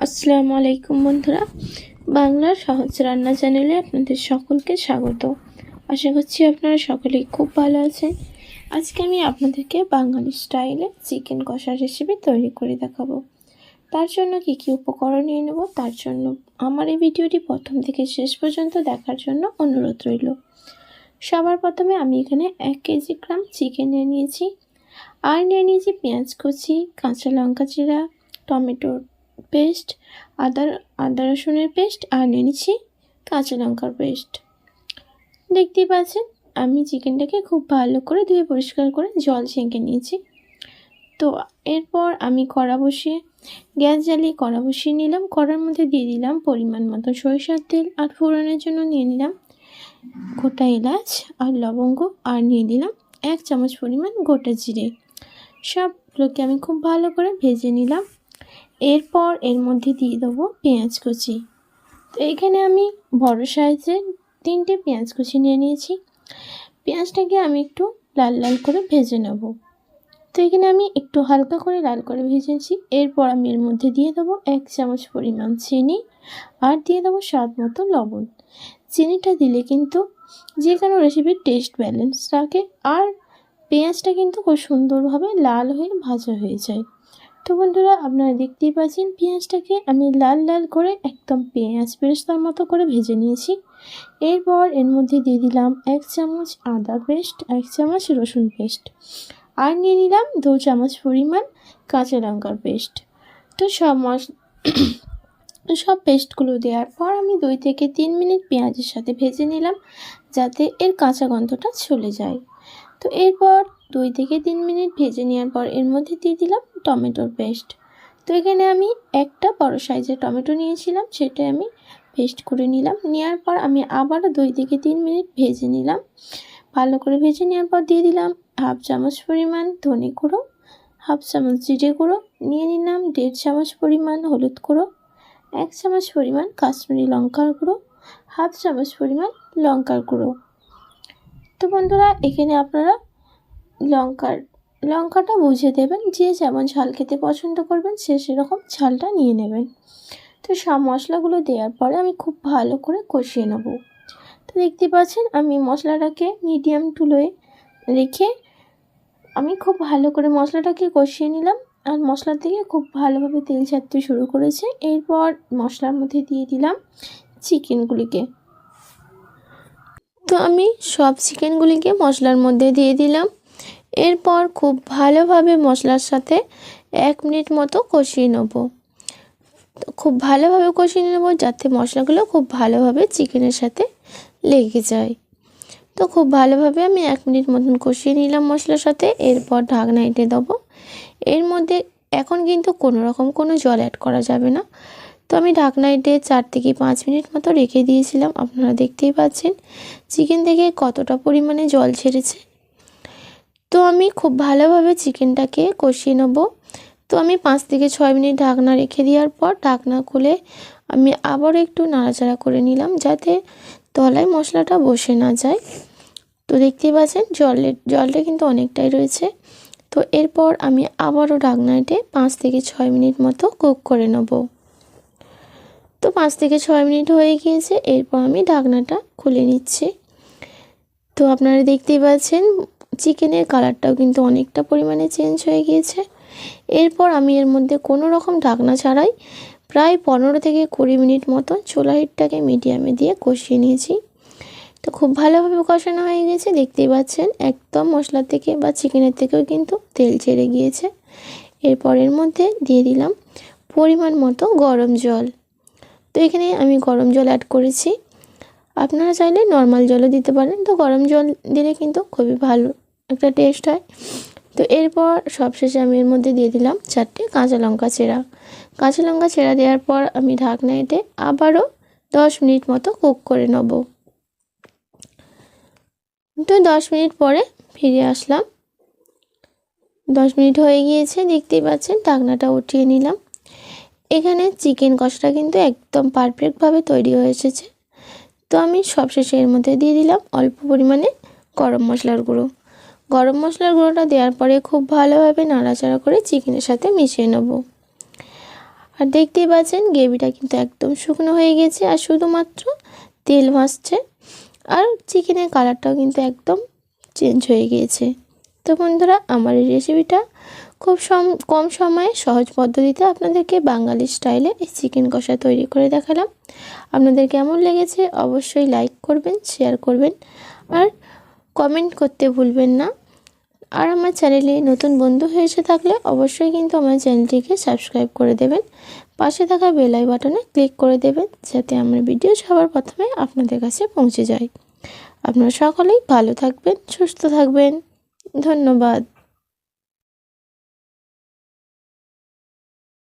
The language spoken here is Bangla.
আসসালামু আলাইকুম বন্ধুরা, বাংলার সহজ রান্না চ্যানেলে আপনাদের সকলকে স্বাগত। আশা করছি আপনারা সকলেই খুব ভালো আছেন। আজকে আমি আপনাদেরকে বাঙালি স্টাইলে চিকেন কষার রেসিপি তৈরি করে দেখাবো। তার জন্য কী কী উপকরণ নিয়ে নেব, তার জন্য আমার এই ভিডিওটি প্রথম থেকে শেষ পর্যন্ত দেখার জন্য অনুরোধ রইল। সবার প্রথমে আমি এখানে 1 কেজি গ্রাম চিকেন নিয়ে নিয়েছি, আর নিয়ে নিয়েছি পেঁয়াজ কুচি, কাঁচা লঙ্কা চিরা, টমেটোর পেস্ট, আদা রসুনের পেস্ট, আর নিয়ে নিচ্ছি কাঁচা লঙ্কার পেস্ট। দেখতেই পাচ্ছেন আমি চিকেনটাকে খুব ভালো করে ধুয়ে পরিষ্কার করে জল ছেঁকে নিয়েছি। তো এরপর আমি গ্যাস জ্বালিয়ে কড়া বসিয়ে নিলাম। কড়ার মধ্যে দিয়ে দিলাম পরিমাণ মতো সরিষার তেল, আর ফোড়নের জন্য নিয়ে নিলাম গোটা এলাচ আর লবঙ্গ, আর নিয়ে দিলাম 1 চামচ পরিমাণ গোটা জিরে। সবগুলোকে আমি খুব ভালো করে ভেজে নিলাম। এরপর এর মধ্যে দিয়ে দেবো পেঁয়াজ কুচি। তো এখানে আমি বড় সাইজের 3টে পেঁয়াজ কুচি নিয়ে নিয়েছি। পেঁয়াজটাকে আমি একটু লাল লাল করে ভেজে নেব। তো এখানে আমি একটু হালকা করে লাল করে ভেজেছি। এরপর আমি এর মধ্যে দিয়ে দেবো 1 চামচ পরিমাণ চিনি, আর দিয়ে দেবো স্বাদ মতো লবণ। চিনিটা দিলে কিন্তু যে কোনো রেসিপির টেস্ট ব্যালেন্স রাখে, আর পেঁয়াজটা কিন্তু খুব সুন্দরভাবে লাল হয়ে ভাজা হয়ে যায়। তো বন্ধুরা, আপনারা দেখতেই পাচ্ছেন পেঁয়াজটাকে আমি লাল লাল করে একদম পেঁয়াজ পেস্তার মতো করে ভেজে নিয়েছি। এরপর এর মধ্যে দিয়ে দিলাম 1 চামচ আদা পেস্ট, 1 চামচ রসুন পেস্ট, আর নিয়ে নিলাম 2 চামচ পরিমাণ কাঁচা লঙ্কার পেস্ট। তো সব পেস্টগুলো দেওয়ার পর আমি 2 থেকে 3 মিনিট পেঁয়াজের সাথে ভেজে নিলাম, যাতে এর কাঁচা গন্ধটা চলে যায়। তো এরপর 2 থেকে 3 মিনিট ভেজে নেওয়ার পর এর মধ্যে দিয়ে দিলাম টমেটোর পেস্ট। তো এখানে আমি একটা বড় সাইজের টমেটো নিয়েছিলাম, সেটা আমি পেস্ট করে নিলাম। নেওয়ার পর আমি আবারও 2 থেকে 3 মিনিট ভেজে নিলাম। ভালো করে ভেজে নেওয়ার পর দিয়ে দিলাম 1/2 চামচ পরিমাণ ধনে গুঁড়ো, 1/2 চামচ জিরে গুঁড়ো, নিয়ে নিলাম 1.5 চামচ পরিমাণ হলুদ গুঁড়ো, 1 চামচ পরিমাণ কাশ্মীরি লঙ্কার গুঁড়ো, 1/2 চামচ পরিমাণ লঙ্কার গুঁড়ো। তো বন্ধুরা, এখানে আপনারা লঙ্কাটা বুঝে দেবেন, যে যেমন ঝাল খেতে পছন্দ করবেন সে সেরকম ঝালটা নিয়ে নেবেন। তো সব মশলাগুলো দেওয়ার পরে আমি খুব ভালো করে কষিয়ে নেব। তো দেখতে পাচ্ছেন আমি মশলাটাকে মিডিয়াম টুলোয় রেখে আমি খুব ভালো করে মশলাটাকে কষিয়ে নিলাম, আর মশলা থেকে খুব ভালোভাবে তেল ছাড়তে শুরু করেছে। এরপর মশলার মধ্যে দিয়ে দিলাম চিকেনগুলিকে। তো আমি সব চিকেনগুলিকে মশলার মধ্যে দিয়ে দিলাম। এরপর খুব ভালোভাবে মশলার সাথে 1 মিনিট মতো কষিয়ে নেব। খুব ভালোভাবে কষিয়ে নেব যাতে মশলাগুলো খুব ভালোভাবে চিকেনের সাথে লেগে যায়। তো খুব ভালোভাবে আমি 1 মিনিট মতন কষিয়ে নিলাম মশলার সাথে। এরপর ঢাকনা এঁটে দেবো। এর মধ্যে এখন কিন্তু কোনো জল অ্যাড করা যাবে না। তো আমি ঢাকনা এঁটে 4 থেকে 5 মিনিট মতো রেখে দিয়েছিলাম। আপনারা দেখতেই পাচ্ছেন চিকেন থেকে কতটা পরিমাণে জল ছেড়েছে। তো আমি খুব ভালোভাবে চিকেনটাকে কষিয়ে নেব। তো আমি 5 থেকে 6 মিনিট ঢাকনা রেখে দেওয়ার পর ঢাকনা খুলে আমি আবারও একটু নাড়াচাড়া করে নিলাম, যাতে তলায় মশলাটা বসে না যায়। তো দেখতেই পাচ্ছেন জলটা কিন্তু অনেকটাই রয়েছে। তো এরপর আমি আবারও ঢাকনাতে 5 থেকে 6 মিনিট মতো কুক করে নেব। তো 5 থেকে 6 মিনিট হয়ে গিয়েছে। এরপর আমি ঢাকনাটা খুলে নিচ্ছি। তো আপনারা দেখতেই পাচ্ছেন চিকেনের কালারটাও কিন্তু অনেকটা পরিমাণে চেঞ্জ হয়ে গিয়েছে। এরপর আমি এর মধ্যে কোনো রকম ঢাকনা ছাড়াই প্রায় 15 থেকে 20 মিনিট মতো চুলা হিটটাকে মিডিয়ামে দিয়ে কষিয়ে নিয়েছি। তো খুব ভালোভাবে কষানো হয়ে গেছে। দেখতেই পাচ্ছেন একদম মশলা থেকে বা চিকেনের থেকেও কিন্তু তেল ছেড়ে গিয়েছে। এরপর এর মধ্যে দিয়ে দিলাম পরিমাণ মতো গরম জল। তো এখানে আমি গরম জল অ্যাড করেছি, আপনারা চাইলে নর্মাল জলও দিতে পারেন। তো গরম জল দিলে কিন্তু খুবই ভালো একটা টেস্ট হয়। তো এরপর সবশেষে আমি এর মধ্যে দিয়ে দিলাম 4টে কাঁচা লঙ্কা চেরা দেওয়ার পর আমি ঢাকনা এঁটে আবারও 10 মিনিট মতো কুক করে নেব। তো 10 মিনিট পরে ফিরে আসলাম। 10 মিনিট হয়ে গিয়েছে, দেখতেই পাচ্ছেন ঢাকনাটা উঠিয়ে নিলাম। এখানে চিকেন কষাটা কিন্তু একদম পারফেক্টভাবে তৈরি হয়ে এসেছে। তো আমি সবশেষে এর মধ্যে দিয়ে দিলাম অল্প পরিমাণে গরম মশলার গুঁড়োটা দেওয়ার পরে খুব ভালোভাবে নাড়াচাড়া করে চিকেনের সাথে মিশিয়ে নেব। আর দেখতেই পাচ্ছেন গ্রেভিটা কিন্তু একদম শুকনো হয়ে গেছে আর শুধুমাত্র তেল ভাসছে। আর চিকেনের কালারটাও কিন্তু একদম চেঞ্জ হয়ে গিয়েছে। তো বন্ধুরা, আমার এই রেসিপিটা খুব কম সময়ে সহজ পদ্ধতিতে আপনাদেরকে বাঙালি স্টাইলে এই চিকেন কষা তৈরি করে দেখালাম। আপনাদের কেমন লেগেছে অবশ্যই লাইক করবেন, শেয়ার করবেন আর কমেন্ট করতে ভুলবেন না। আর আমার চ্যানেলে নতুন বন্ধু হয়েছে থাকলে অবশ্যই কিন্তু আমার চ্যানেলটিকে সাবস্ক্রাইব করে দেবেন। পাশে থাকা বেল আইকন বাটনে ক্লিক করে দেবেন, যাতে আমার ভিডিও সবার প্রথমে আপনাদের কাছে পৌঁছে যায়। আপনারা সকলেই ভালো থাকবেন, সুস্থ থাকবেন। ধন্যবাদ।